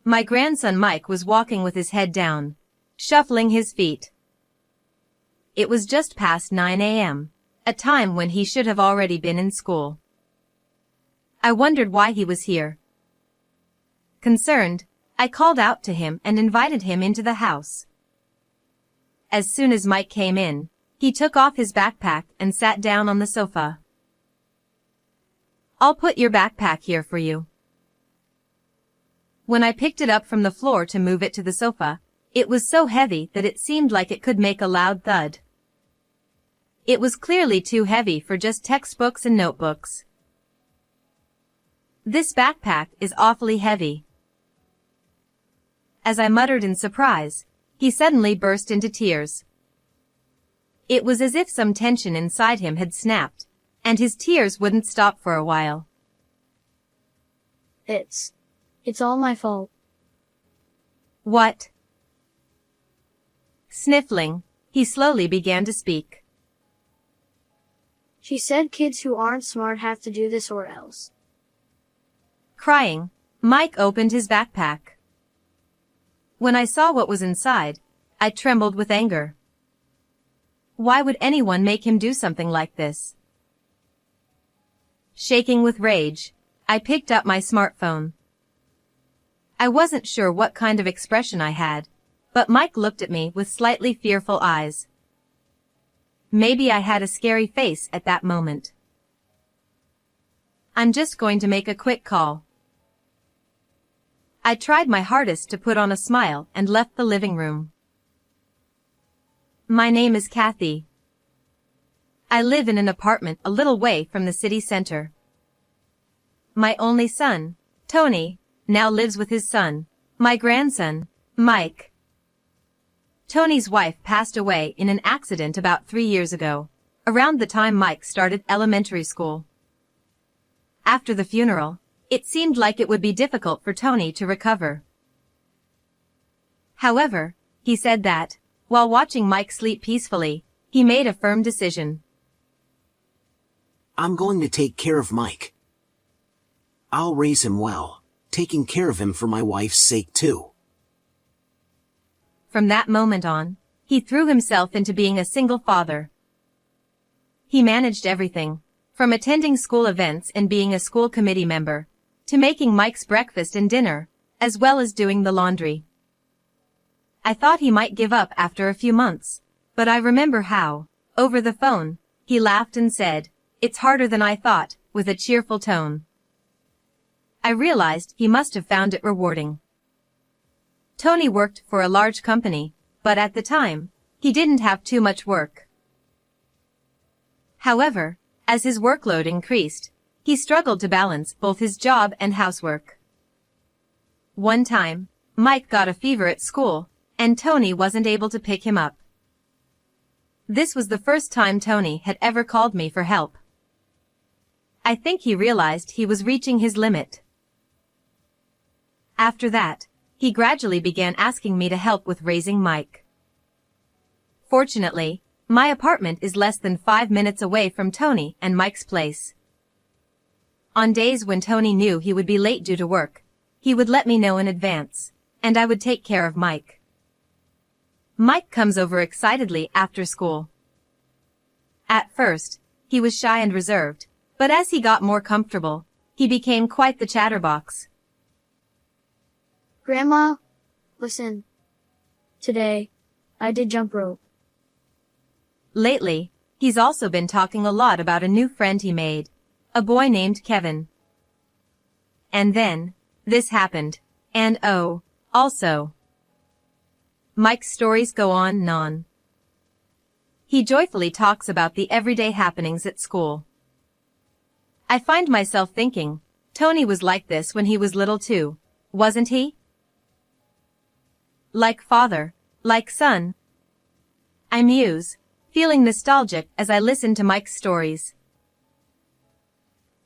My grandson Mike was walking with his head down, shuffling his feet. It was just past 9 a.m., a time when he should have already been in school. I wondered why he was here. Concerned, I called out to him and invited him into the house. As soon as Mike came in, he took off his backpack and sat down on the sofa. "I'll put your backpack here for you." When I picked it up from the floor to move it to the sofa, it was so heavy that it seemed like it could make a loud thud. It was clearly too heavy for just textbooks and notebooks. "This backpack is awfully heavy." As I muttered in surprise, he suddenly burst into tears. It was as if some tension inside him had snapped, and his tears wouldn't stop for a while. It's all my fault. "What?" Sniffling, he slowly began to speak. She said kids who aren't smart have to do this or else. Crying, Mike opened his backpack. When I saw what was inside, I trembled with anger. Why would anyone make him do something like this? Shaking with rage, I picked up my smartphone. I wasn't sure what kind of expression I had, but Mike looked at me with slightly fearful eyes. Maybe I had a scary face at that moment. "I'm just going to make a quick call." I tried my hardest to put on a smile and left the living room. "My name is Kathy. I live in an apartment a little way from the city center. My only son, Tony, now lives with his son, my grandson, Mike. Tony's wife passed away in an accident about 3 years ago, around the time Mike started elementary school. After the funeral, it seemed like it would be difficult for Tony to recover. However, he said that, while watching Mike sleep peacefully, he made a firm decision. "I'm going to take care of Mike. I'll raise him well, taking care of him for my wife's sake too." From that moment on, he threw himself into being a single father. He managed everything, from attending school events and being a school committee member, to making Mike's breakfast and dinner, as well as doing the laundry. I thought he might give up after a few months, but I remember how, over the phone, he laughed and said, "It's harder than I thought," with a cheerful tone. I realized he must have found it rewarding. Tony worked for a large company, but at the time, he didn't have too much work. However, as his workload increased, he struggled to balance both his job and housework. One time, Mike got a fever at school, and Tony wasn't able to pick him up. This was the first time Tony had ever called me for help. I think he realized he was reaching his limit. After that, he gradually began asking me to help with raising Mike. Fortunately, my apartment is less than 5 minutes away from Tony and Mike's place. On days when Tony knew he would be late due to work, he would let me know in advance, and I would take care of Mike. Mike comes over excitedly after school. At first, he was shy and reserved, but as he got more comfortable, he became quite the chatterbox. Grandma, listen. Today, I did jump rope. Lately, he's also been talking a lot about a new friend he made, a boy named Kevin. And then, this happened, and oh, also. Mike's stories go on and on. He joyfully talks about the everyday happenings at school. I find myself thinking, Tony was like this when he was little too, wasn't he? Like father, like son. I muse, feeling nostalgic as I listen to Mike's stories.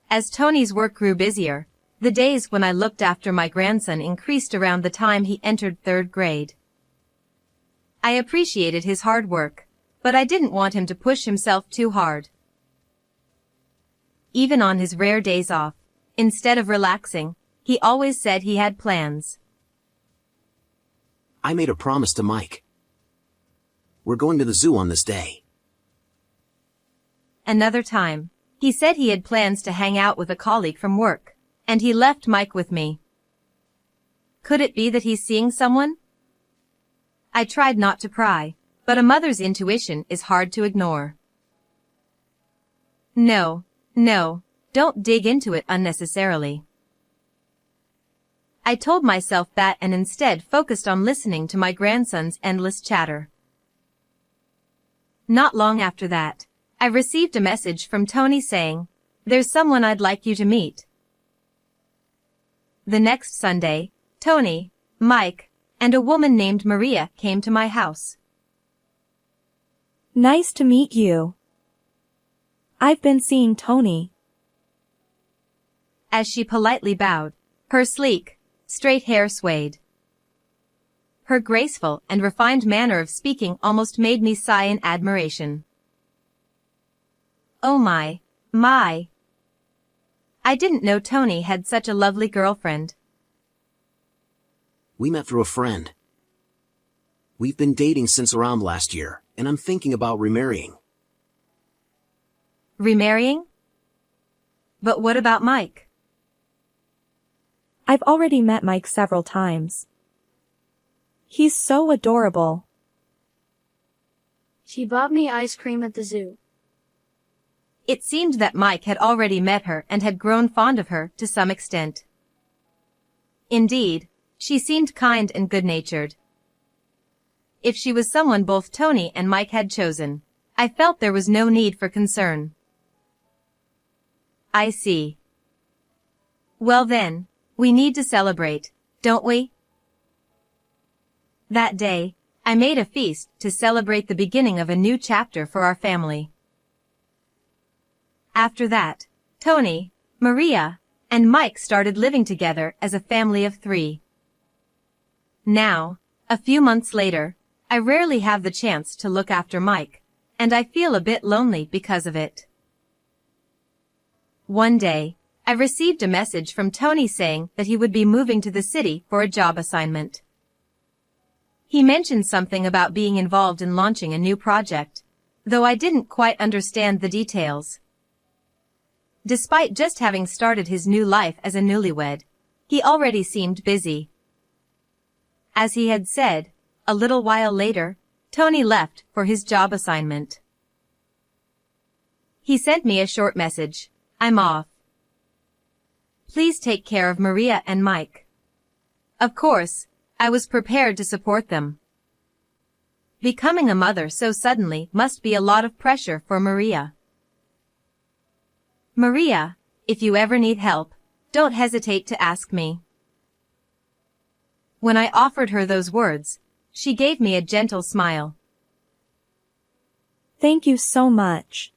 As Tony's work grew busier, the days when I looked after my grandson increased around the time he entered 3rd grade. I appreciated his hard work, but I didn't want him to push himself too hard. Even on his rare days off, instead of relaxing, he always said he had plans. I made a promise to Mike. We're going to the zoo on this day. Another time, he said he had plans to hang out with a colleague from work, and he left Mike with me. Could it be that he's seeing someone? I tried not to pry, but a mother's intuition is hard to ignore. No, don't dig into it unnecessarily. I told myself that and instead focused on listening to my grandson's endless chatter. Not long after that, I received a message from Tony saying, "There's someone I'd like you to meet." The next Sunday, Tony, Mike, and a woman named Maria came to my house. Nice to meet you. I've been seeing Tony. As she politely bowed, her sleek, straight hair swayed. Her graceful and refined manner of speaking almost made me sigh in admiration. Oh my. I didn't know Tony had such a lovely girlfriend. We met through a friend. We've been dating since around last year, and I'm thinking about remarrying. Remarrying? But what about Mike? I've already met Mike several times. He's so adorable. She bought me ice cream at the zoo. It seemed that Mike had already met her and had grown fond of her to some extent. Indeed, she seemed kind and good-natured. If she was someone both Tony and Mike had chosen, I felt there was no need for concern. I see. Well then, we need to celebrate, don't we? That day, I made a feast to celebrate the beginning of a new chapter for our family. After that, Tony, Maria, and Mike started living together as a family of 3. Now, a few months later, I rarely have the chance to look after Mike, and I feel a bit lonely because of it. One day, I received a message from Tony saying that he would be moving to the city for a job assignment. He mentioned something about being involved in launching a new project, though I didn't quite understand the details. Despite just having started his new life as a newlywed, he already seemed busy. As he had said, a little while later, Tony left for his job assignment. He sent me a short message. I'm off. Please take care of Maria and Mike. Of course, I was prepared to support them. Becoming a mother so suddenly must be a lot of pressure for Maria. Maria, if you ever need help, don't hesitate to ask me. When I offered her those words, she gave me a gentle smile. Thank you so much.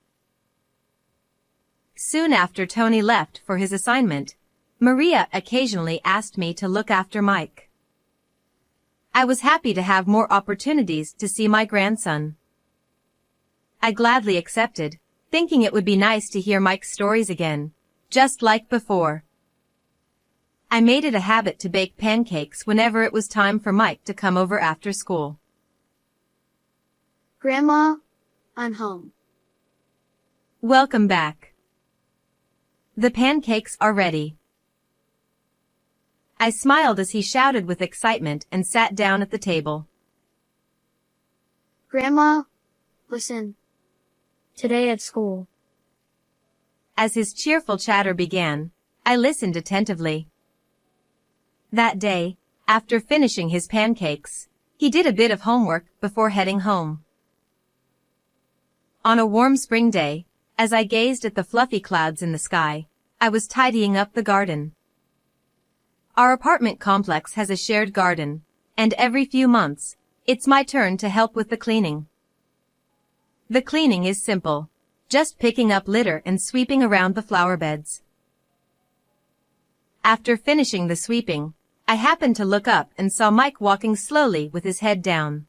Soon after Tony left for his assignment, Maria occasionally asked me to look after Mike. I was happy to have more opportunities to see my grandson. I gladly accepted, thinking it would be nice to hear Mike's stories again, just like before. I made it a habit to bake pancakes whenever it was time for Mike to come over after school. Grandma, I'm home. Welcome back. The pancakes are ready. I smiled as he shouted with excitement and sat down at the table. Grandma, listen. Today at school. As his cheerful chatter began, I listened attentively. That day, after finishing his pancakes, he did a bit of homework before heading home. On a warm spring day, as I gazed at the fluffy clouds in the sky, I was tidying up the garden. Our apartment complex has a shared garden, and every few months, it's my turn to help with the cleaning. The cleaning is simple, just picking up litter and sweeping around the flower beds. After finishing the sweeping, I happened to look up and saw Mike walking slowly with his head down.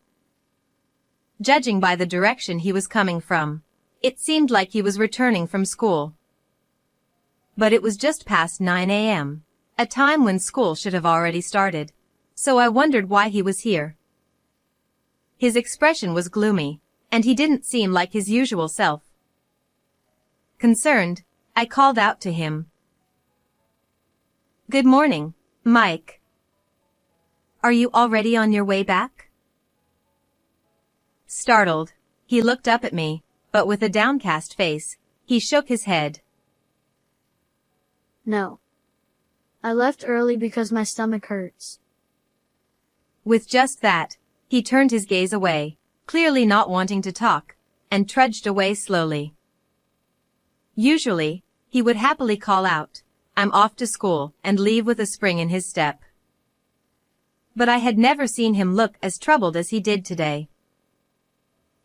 Judging by the direction he was coming from, it seemed like he was returning from school. But it was just past 9 a.m., a time when school should have already started, so I wondered why he was here, His expression was gloomy, and he didn't seem like his usual self. Concerned, I called out to him. "Good morning, Mike. Are you already on your way back?" Startled, he looked up at me, but with a downcast face, he shook his head. No. I left early because my stomach hurts. With just that, he turned his gaze away, clearly not wanting to talk, and trudged away slowly. Usually, he would happily call out, "I'm off to school," and leave with a spring in his step. But I had never seen him look as troubled as he did today.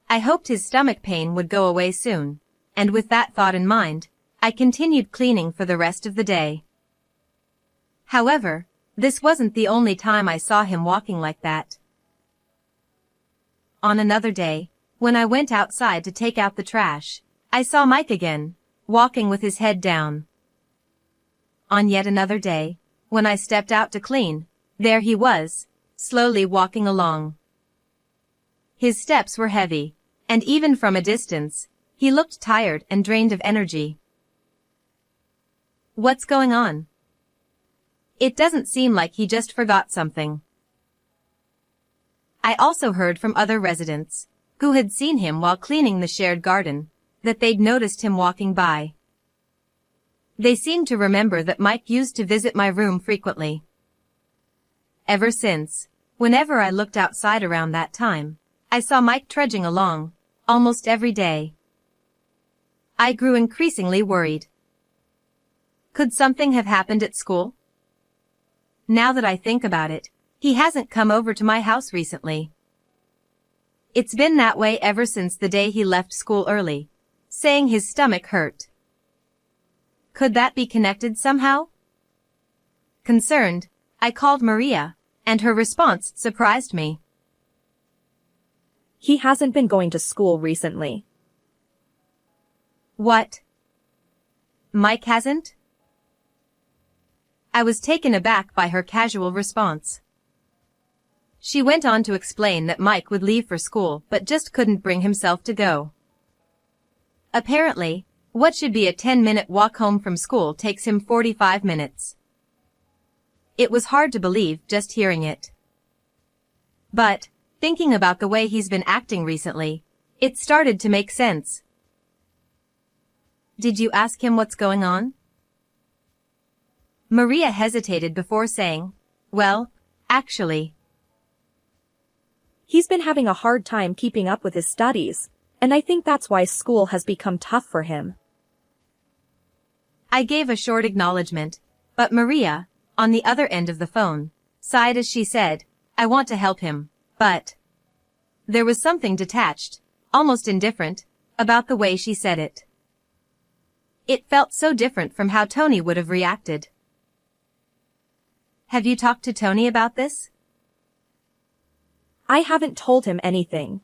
I hoped his stomach pain would go away soon, and with that thought in mind, I continued cleaning for the rest of the day. However, this wasn't the only time I saw him walking like that. On another day, when I went outside to take out the trash, I saw Mike again, walking with his head down. On yet another day, when I stepped out to clean, there he was, slowly walking along. His steps were heavy, and even from a distance, he looked tired and drained of energy. What's going on? It doesn't seem like he just forgot something. I also heard from other residents, who had seen him while cleaning the shared garden, that they'd noticed him walking by. They seemed to remember that Mike used to visit my room frequently. Ever since, whenever I looked outside around that time, I saw Mike trudging along, almost every day. I grew increasingly worried. Could something have happened at school? Now that I think about it, he hasn't come over to my house recently. It's been that way ever since the day he left school early, saying his stomach hurt. Could that be connected somehow? Concerned, I called Maria, and her response surprised me. He hasn't been going to school recently. What? Mike hasn't? I was taken aback by her casual response. She went on to explain that Mike would leave for school but just couldn't bring himself to go. Apparently, what should be a 10-minute walk home from school takes him 45 minutes. It was hard to believe just hearing it. But, thinking about the way he's been acting recently, it started to make sense. Did you ask him what's going on? Maria hesitated before saying, "Well, actually." He's been having a hard time keeping up with his studies, and I think that's why school has become tough for him. I gave a short acknowledgement, but Maria, on the other end of the phone, sighed as she said, "I want to help him, but..." There was something detached, almost indifferent, about the way she said it. It felt so different from how Tony would have reacted. Have you talked to Tony about this? I haven't told him anything.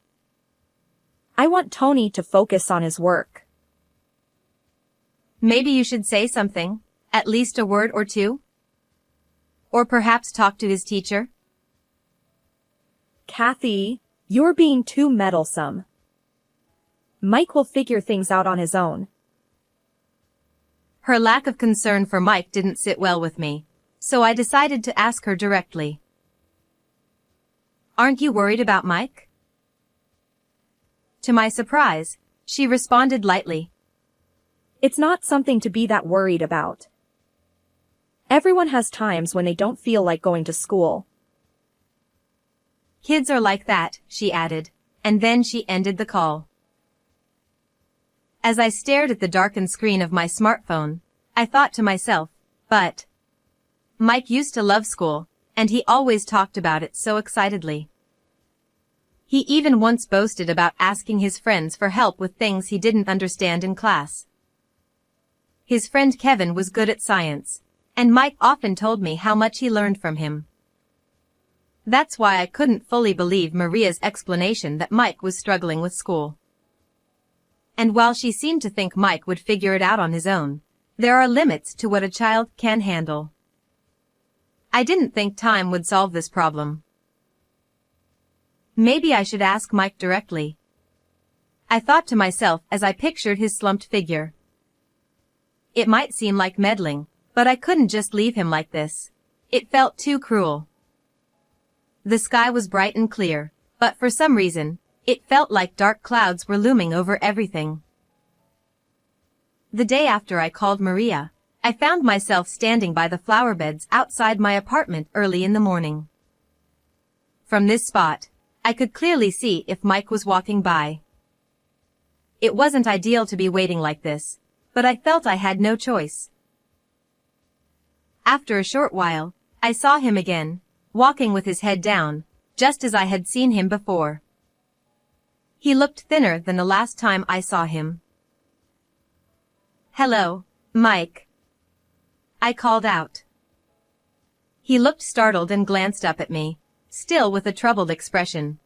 I want Tony to focus on his work. Maybe you should say something, at least a word or two? Or perhaps talk to his teacher? Kathy, you're being too meddlesome. Mike will figure things out on his own. Her lack of concern for Mike didn't sit well with me, so I decided to ask her directly. Aren't you worried about Mike? To my surprise, she responded lightly. It's not something to be that worried about. Everyone has times when they don't feel like going to school. Kids are like that, she added, and then she ended the call. As I stared at the darkened screen of my smartphone, I thought to myself, but Mike used to love school, and he always talked about it so excitedly. He even once boasted about asking his friends for help with things he didn't understand in class. His friend Kevin was good at science, and Mike often told me how much he learned from him. That's why I couldn't fully believe Maria's explanation that Mike was struggling with school. And while she seemed to think Mike would figure it out on his own, there are limits to what a child can handle. I didn't think time would solve this problem. Maybe I should ask Mike directly. I thought to myself as I pictured his slumped figure. It might seem like meddling, but I couldn't just leave him like this. It felt too cruel. The sky was bright and clear, but for some reason, it felt like dark clouds were looming over everything. The day after I called Maria, I found myself standing by the flower beds outside my apartment early in the morning. From this spot, I could clearly see if Mike was walking by. It wasn't ideal to be waiting like this, but I felt I had no choice. After a short while, I saw him again, walking with his head down, just as I had seen him before. He looked thinner than the last time I saw him. "Hello, Mike," I called out. He looked startled and glanced up at me, still with a troubled expression.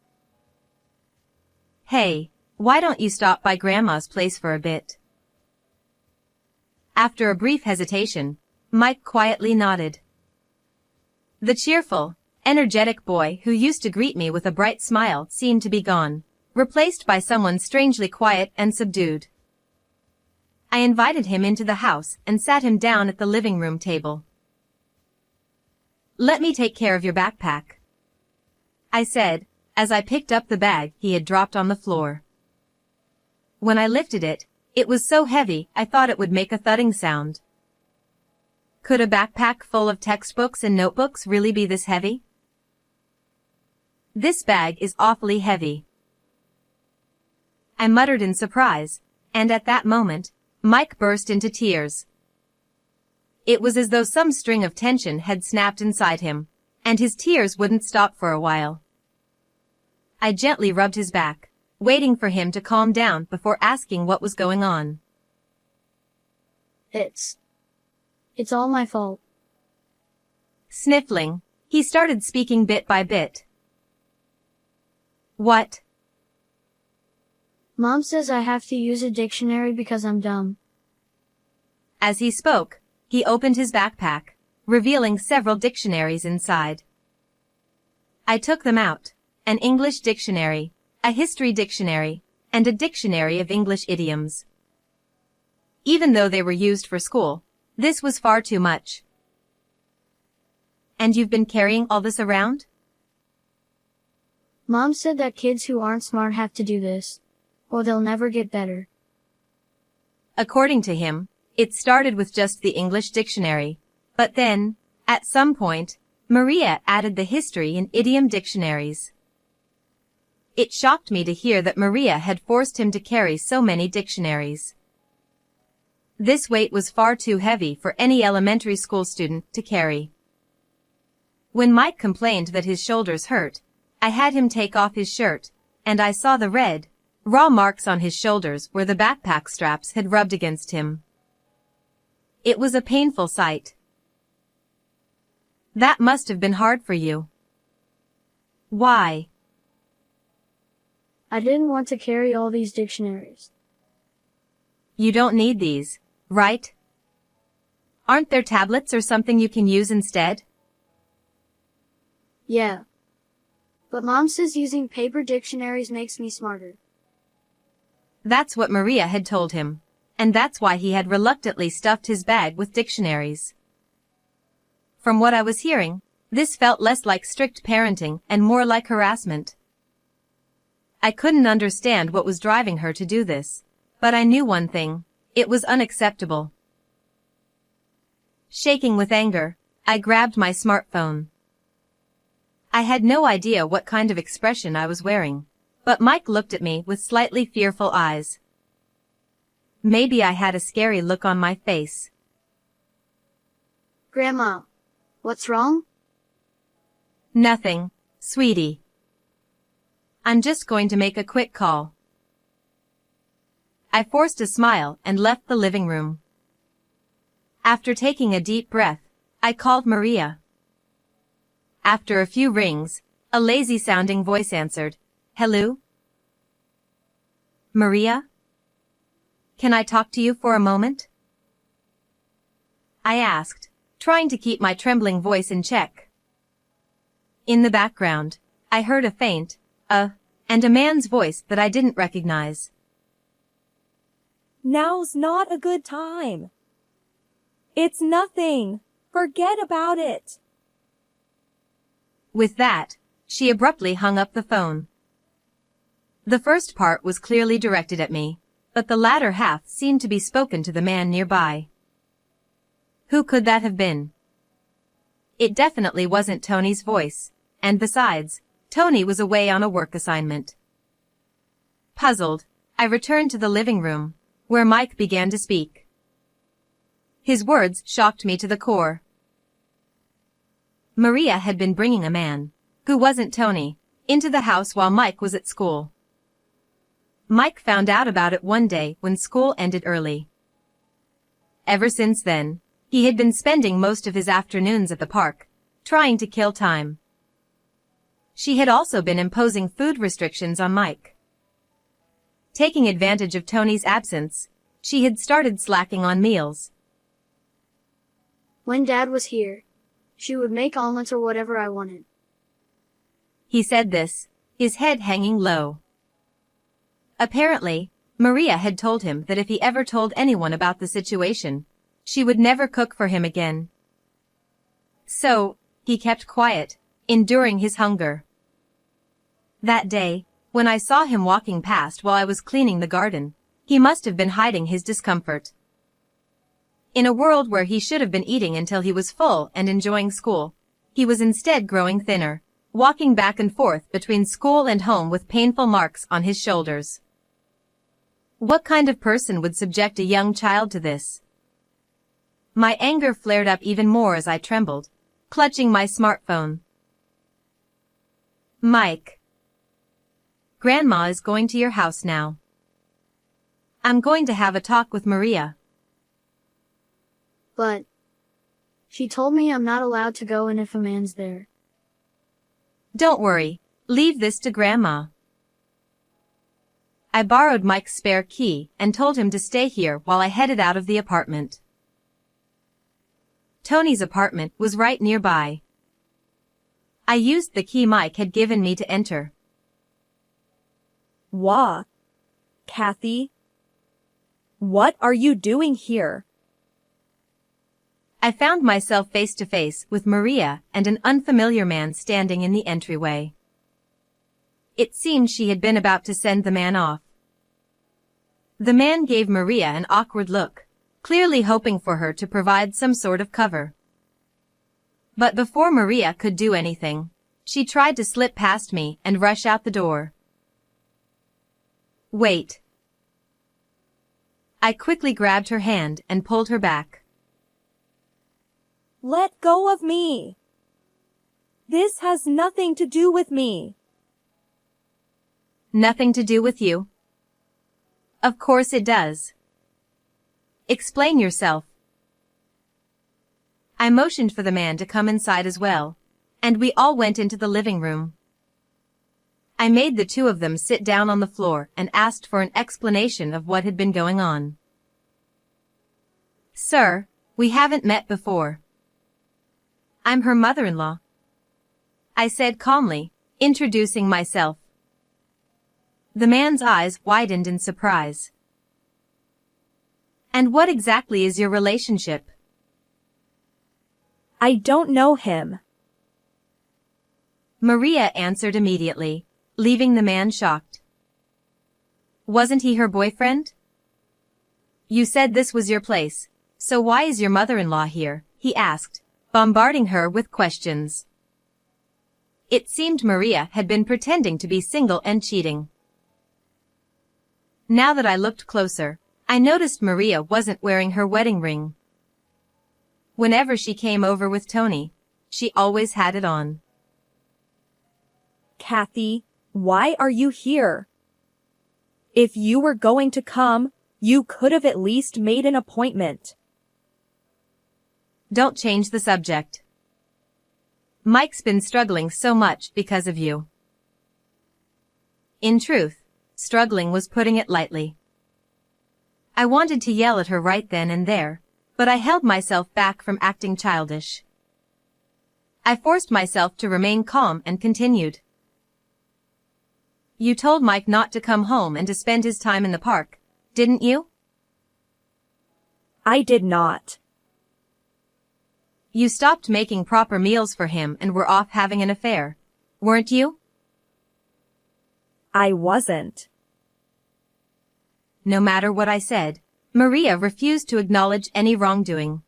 "Hey, why don't you stop by Grandma's place for a bit?" After a brief hesitation, Mike quietly nodded. The cheerful, energetic boy who used to greet me with a bright smile seemed to be gone, replaced by someone strangely quiet and subdued. I invited him into the house and sat him down at the living room table. "Let me take care of your backpack," I said, as I picked up the bag he had dropped on the floor. When I lifted it, it was so heavy I thought it would make a thudding sound. Could a backpack full of textbooks and notebooks really be this heavy? "This bag is awfully heavy," I muttered in surprise, and at that moment, Mike burst into tears. It was as though some string of tension had snapped inside him, and his tears wouldn't stop for a while. I gently rubbed his back, waiting for him to calm down before asking what was going on. It's all my fault. Sniffling, he started speaking bit by bit. "What?" Mom says I have to use a dictionary because I'm dumb. As he spoke, he opened his backpack, revealing several dictionaries inside. I took them out, an English dictionary, a history dictionary, and a dictionary of English idioms. Even though they were used for school, this was far too much. "And you've been carrying all this around?" Mom said that kids who aren't smart have to do this, or they'll never get better. According to him, it started with just the English dictionary, but then, at some point, Maria added the history and idiom dictionaries. It shocked me to hear that Maria had forced him to carry so many dictionaries. This weight was far too heavy for any elementary school student to carry. When Mike complained that his shoulders hurt, I had him take off his shirt, and I saw the red, raw marks on his shoulders where the backpack straps had rubbed against him. It was a painful sight. "That must have been hard for you." "Why?" I didn't want to carry all these dictionaries. "You don't need these, right? Aren't there tablets or something you can use instead?" Yeah. But Mom says using paper dictionaries makes me smarter. That's what Maria had told him, and that's why he had reluctantly stuffed his bag with dictionaries. From what I was hearing, this felt less like strict parenting and more like harassment. I couldn't understand what was driving her to do this, but I knew one thing: it was unacceptable. Shaking with anger, I grabbed my smartphone. I had no idea what kind of expression I was wearing, but Mike looked at me with slightly fearful eyes. Maybe I had a scary look on my face. Grandma, what's wrong? "Nothing, sweetie. I'm just going to make a quick call." I forced a smile and left the living room. After taking a deep breath, I called Maria. After a few rings, a lazy-sounding voice answered, "Hello? Maria? Can I talk to you for a moment?" I asked, trying to keep my trembling voice in check. In the background, I heard a faint, and a man's voice that I didn't recognize. Now's not a good time. It's nothing. Forget about it. With that, she abruptly hung up the phone. The first part was clearly directed at me, but the latter half seemed to be spoken to the man nearby. Who could that have been? It definitely wasn't Tony's voice, and besides, Tony was away on a work assignment. Puzzled, I returned to the living room, where Mike began to speak. His words shocked me to the core. Maria had been bringing a man, who wasn't Tony, into the house while Mike was at school. Mike found out about it one day when school ended early. Ever since then, he had been spending most of his afternoons at the park, trying to kill time. She had also been imposing food restrictions on Mike. Taking advantage of Tony's absence, she had started slacking on meals. When Dad was here, she would make omelets or whatever I wanted. He said this, his head hanging low. Apparently, Maria had told him that if he ever told anyone about the situation, she would never cook for him again. So, he kept quiet, enduring his hunger. That day, when I saw him walking past while I was cleaning the garden, he must have been hiding his discomfort. In a world where he should have been eating until he was full and enjoying school, he was instead growing thinner, walking back and forth between school and home with painful marks on his shoulders. What kind of person would subject a young child to this? My anger flared up even more as I trembled, clutching my smartphone. Mike. Grandma is going to your house now. I'm going to have a talk with Maria. But she told me I'm not allowed to go in if a man's there. Don't worry, leave this to Grandma. I borrowed Mike's spare key and told him to stay here while I headed out of the apartment. Tony's apartment was right nearby. I used the key Mike had given me to enter. Wah. Kathy? What are you doing here? I found myself face to face with Maria and an unfamiliar man standing in the entryway. It seemed she had been about to send the man off. The man gave Maria an awkward look, clearly hoping for her to provide some sort of cover. But before Maria could do anything, she tried to slip past me and rush out the door. Wait. I quickly grabbed her hand and pulled her back. Let go of me. This has nothing to do with me. Nothing to do with you? Of course it does. Explain yourself. I motioned for the man to come inside as well, and we all went into the living room. I made the two of them sit down on the floor and asked for an explanation of what had been going on. Sir, we haven't met before. I'm her mother-in-law, I said calmly, introducing myself. The man's eyes widened in surprise. And what exactly is your relationship? I don't know him. Maria answered immediately, leaving the man shocked. Wasn't he her boyfriend? You said this was your place, so why is your mother-in-law here? He asked, bombarding her with questions. It seemed Maria had been pretending to be single and cheating. Now that I looked closer, I noticed Maria wasn't wearing her wedding ring. Whenever she came over with Tony, she always had it on. Kathy, why are you here? If you were going to come, you could have at least made an appointment. Don't change the subject. Mike's been struggling so much because of you. In truth, struggling was putting it lightly. I wanted to yell at her right then and there, but I held myself back from acting childish. I forced myself to remain calm and continued. You told Mike not to come home and to spend his time in the park, didn't you? I did not. You stopped making proper meals for him and were off having an affair, weren't you? I wasn't. No matter what I said, Maria refused to acknowledge any wrongdoing.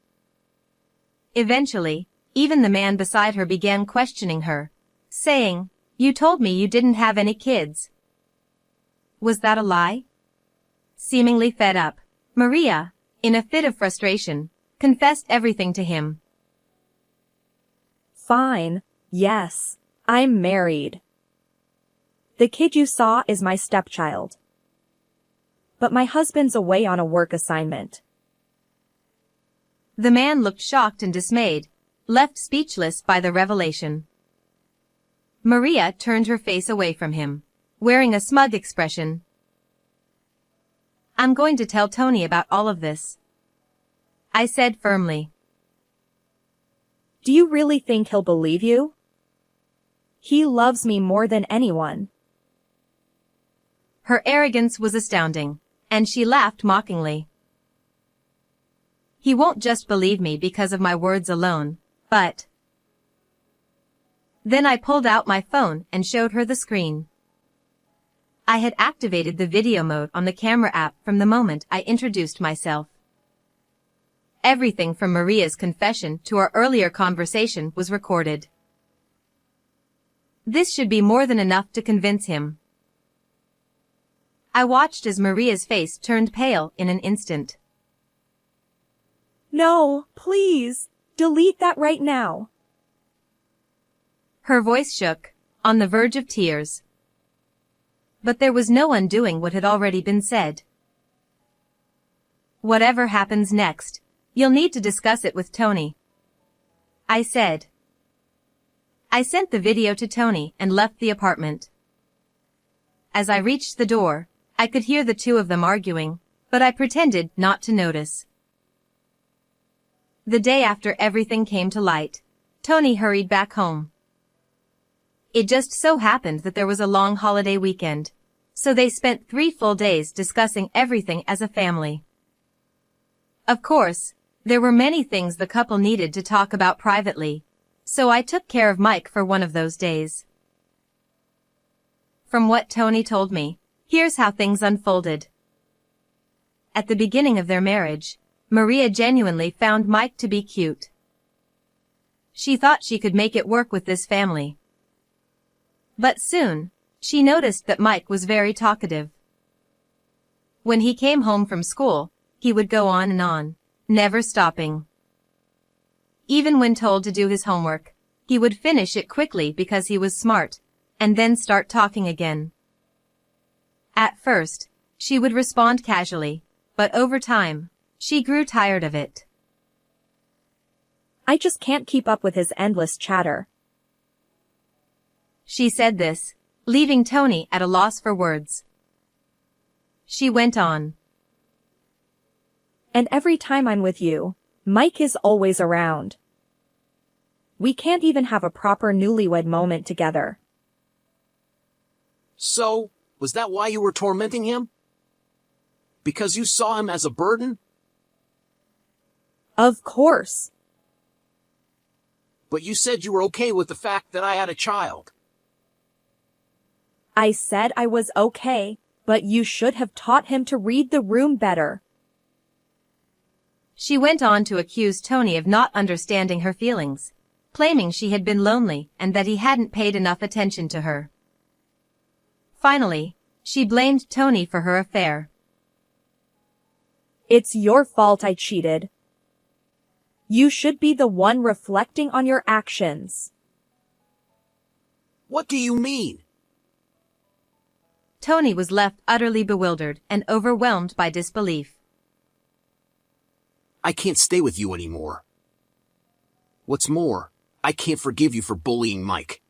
Eventually, even the man beside her began questioning her, saying, "You told me you didn't have any kids. Was that a lie?" Seemingly fed up, Maria, in a fit of frustration, confessed everything to him. Fine, yes, I'm married. The kid you saw is my stepchild. But my husband's away on a work assignment. The man looked shocked and dismayed, left speechless by the revelation. Maria turned her face away from him, wearing a smug expression. "I'm going to tell Tony about all of this," I said firmly. Do you really think he'll believe you? He loves me more than anyone. Her arrogance was astounding, and she laughed mockingly. "He won't just believe me because of my words alone, but..." Then I pulled out my phone and showed her the screen. I had activated the video mode on the camera app from the moment I introduced myself. Everything from Maria's confession to our earlier conversation was recorded. This should be more than enough to convince him. I watched as Maria's face turned pale in an instant. No, please, delete that right now. Her voice shook, on the verge of tears. But there was no undoing what had already been said. "Whatever happens next, you'll need to discuss it with Tony," I said. I sent the video to Tony and left the apartment. As I reached the door, I could hear the two of them arguing, but I pretended not to notice. The day after everything came to light, Tony hurried back home. It just so happened that there was a long holiday weekend, so they spent 3 full days discussing everything as a family. Of course, there were many things the couple needed to talk about privately, so I took care of Mike for one of those days. From what Tony told me, here's how things unfolded. At the beginning of their marriage, Maria genuinely found Mike to be cute. She thought she could make it work with this family. But soon, she noticed that Mike was very talkative. When he came home from school, he would go on and on, never stopping. Even when told to do his homework, he would finish it quickly because he was smart, and then start talking again. At first, she would respond casually, but over time, she grew tired of it. I just can't keep up with his endless chatter. She said this, leaving Tony at a loss for words. She went on. And every time I'm with you, Mike is always around. We can't even have a proper newlywed moment together. So, was that why you were tormenting him? Because you saw him as a burden? Of course. But you said you were okay with the fact that I had a child. I said I was okay, but you should have taught him to read the room better. She went on to accuse Tony of not understanding her feelings, claiming she had been lonely and that he hadn't paid enough attention to her. Finally, she blamed Tony for her affair. It's your fault I cheated. You should be the one reflecting on your actions. What do you mean? Tony was left utterly bewildered and overwhelmed by disbelief. I can't stay with you anymore. What's more, I can't forgive you for bullying Mike.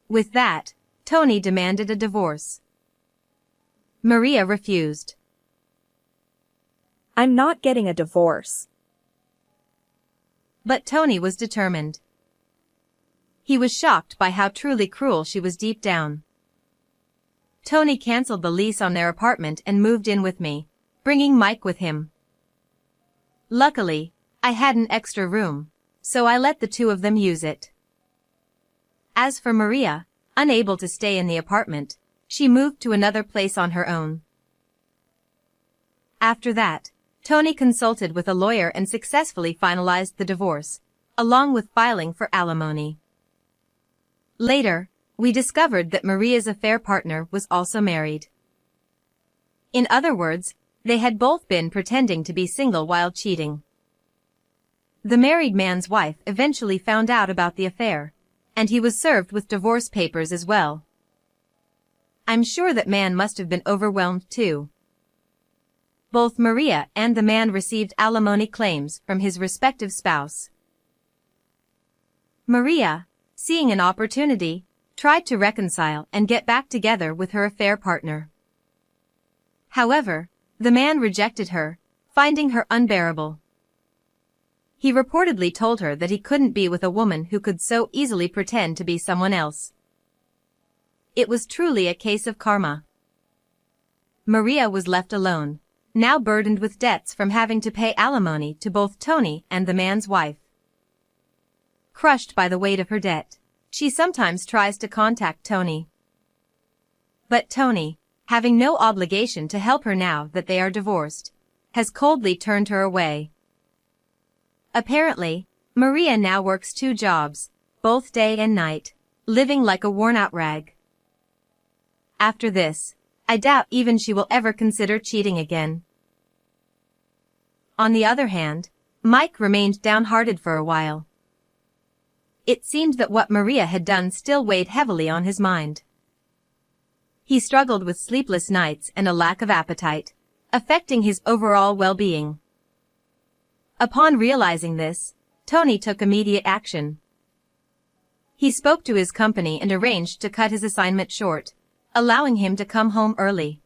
With that, Tony demanded a divorce. Maria refused. I'm not getting a divorce. But Tony was determined. He was shocked by how truly cruel she was deep down. Tony canceled the lease on their apartment and moved in with me, bringing Mike with him. Luckily, I had an extra room, so I let the two of them use it. As for Maria, unable to stay in the apartment, she moved to another place on her own. After that, Tony consulted with a lawyer and successfully finalized the divorce, along with filing for alimony. Later, we discovered that Maria's affair partner was also married. In other words, they had both been pretending to be single while cheating. The married man's wife eventually found out about the affair, and he was served with divorce papers as well. I'm sure that man must have been overwhelmed too. Both Maria and the man received alimony claims from his respective spouse. Maria, seeing an opportunity, tried to reconcile and get back together with her affair partner. However, the man rejected her, finding her unbearable. He reportedly told her that he couldn't be with a woman who could so easily pretend to be someone else. It was truly a case of karma. Maria was left alone, now burdened with debts from having to pay alimony to both Tony and the man's wife. Crushed by the weight of her debt, she sometimes tries to contact Tony. But Tony, having no obligation to help her now that they are divorced, has coldly turned her away. Apparently, Maria now works 2 jobs, both day and night, living like a worn-out rag. After this, I doubt even she will ever consider cheating again. On the other hand, Mike remained downhearted for a while. It seemed that what Maria had done still weighed heavily on his mind. He struggled with sleepless nights and a lack of appetite, affecting his overall well-being. Upon realizing this, Tony took immediate action. He spoke to his company and arranged to cut his assignment short, allowing him to come home early.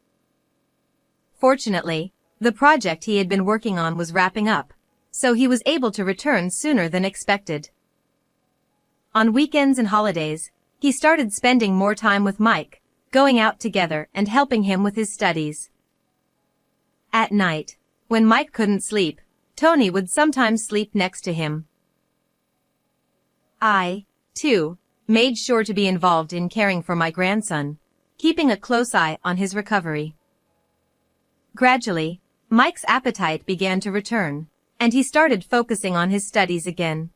Fortunately, the project he had been working on was wrapping up, so he was able to return sooner than expected. On weekends and holidays, he started spending more time with Mike, going out together and helping him with his studies. At night, when Mike couldn't sleep, Tony would sometimes sleep next to him. I, too, made sure to be involved in caring for my grandson, keeping a close eye on his recovery. Gradually, Mike's appetite began to return, and he started focusing on his studies again.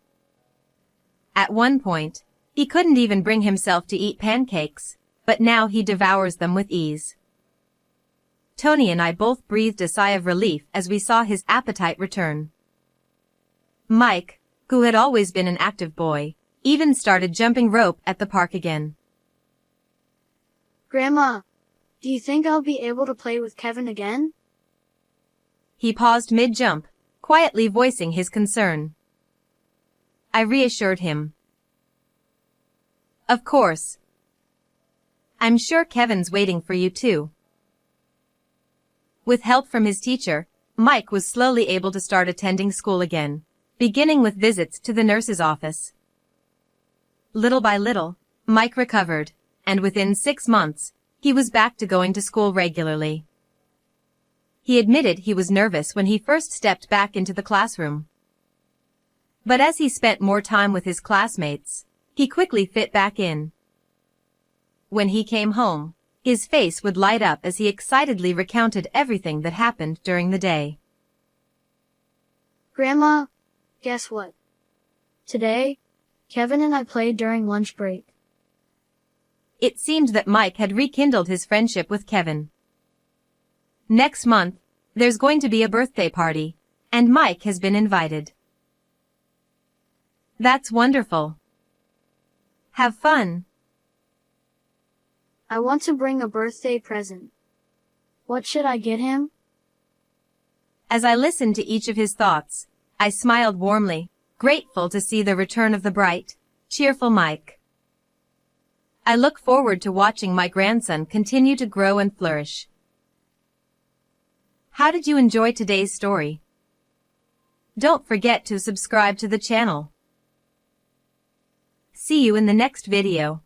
At one point, he couldn't even bring himself to eat pancakes, but now he devours them with ease. Tony and I both breathed a sigh of relief as we saw his appetite return. Mike, who had always been an active boy, even started jumping rope at the park again. Grandma, do you think I'll be able to play with Kevin again? He paused mid-jump, quietly voicing his concern. I reassured him. Of course. I'm sure Kevin's waiting for you too. With help from his teacher, Mike was slowly able to start attending school again, beginning with visits to the nurse's office. Little by little, Mike recovered, and within 6 months, he was back to going to school regularly. He admitted he was nervous when he first stepped back into the classroom. But as he spent more time with his classmates, he quickly fit back in. When he came home, his face would light up as he excitedly recounted everything that happened during the day. Grandma, guess what? Today, Kevin and I played during lunch break. It seemed that Mike had rekindled his friendship with Kevin. Next month, there's going to be a birthday party, and Mike has been invited. That's wonderful. Have fun. I want to bring a birthday present. What should I get him? As I listened to each of his thoughts, I smiled warmly, grateful to see the return of the bright, cheerful Mike. I look forward to watching my grandson continue to grow and flourish. How did you enjoy today's story? Don't forget to subscribe to the channel. See you in the next video.